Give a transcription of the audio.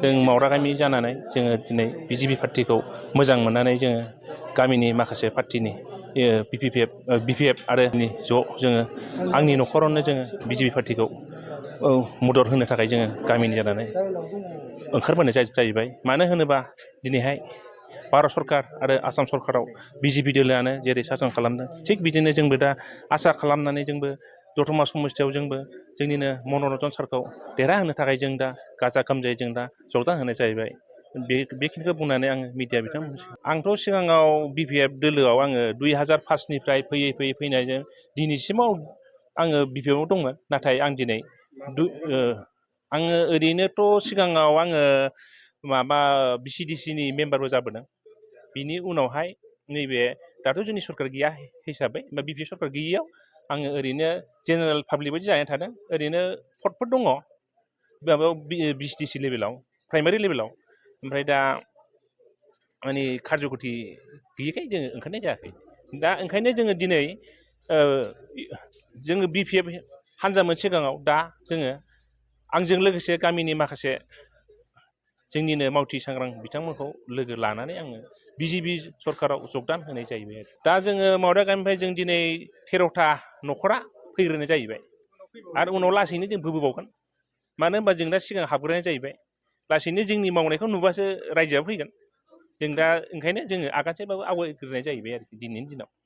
जों मावरा गामि जानानै जोङो दिनै बिजेपि पार्टिखौ मोजां मोननानै जोङो गामिनि माखासे पार्टिनि बिपिएफ आरो ज' जोङो आंनि न'खरावनो जोङो बिजेपि पार्टिखौ मदद होनो थाखाय जोङो गामिनि जानानै ओंखारबोनाय जाहैबाय। मानो होनोबा दिनैहाय भारत सरकार आरो आसाम सरकाराव बिजेपि दोलोआनो जेरै सासन खालामदों थिग बिदिनो जोंबो दा आसा खालामनानै जोंबो दतमा समस्थियाव जोंबो जोंनिनो मनरन्जन सारखौ देरहाहोनो थाखाय जों दा गाजा गोमजायै जों दा जगदान होनाय जाहैबाय। बेखिनिखौ बुंनानै आङो मिडिया बिथांमोन आंथ' सिगाङाव बिपिएफ दोलोआव आङो 2005निफ्राय फैयै फैनायजों दिनैसिमाव आङो बिपिएफआव दंमोन। नाथाय आं दिनै आङो ओरैनोथ' सिगाङाव आङो माबा बिसिडिसिनि मेम्बारबो जाबोदों। बिनि उनावहाय नैबे दाथ' जोंनि सरकार गैया हिसाबै बा बिपिएफ सरकार गैयैयाव आङो ओरैनो जेनेरेल पाब्लिक बायदि जानानै थादों। ओरैनो पदफोर दङ माबायाव बिसिडिसि लेभेलाव प्राइमारि लेभेलाव। ओमफ्राय दा माने कार्जकथि गैयैखाय जोङो ओंखारनाय जायाखै। दा ओंखायनो जोङो दिनै जोङो बिपिएफ हान्जामोन सिगाङाव। दा जोङो आंजों लोगोसे गामिनि माखासे जोंनिनो मावथि सांग्रां बिथांमोनखौ लोगो लानानै आङो बिजेपि सरकाराव जगदान होनाय जाहैबाय आरो। दा जोङो मावरा गामिनिफ्राय जों दिनै 13था न'खरा फैग्रोनाय जाहैबाय आरो उनाव लासैनो जों बोबावगोन। मानो होनबा जों दा सिगां हाबग्रोनाय जाहैबाय। लासैनो जोंनि मावनायखौ नुबासो रायजोआ फैगोन। जों दा ओंखायनो जोङो आगानसेबाबो आवगायग्रोनाय जाहैबाय आरोखि दिनैनि दिनाव।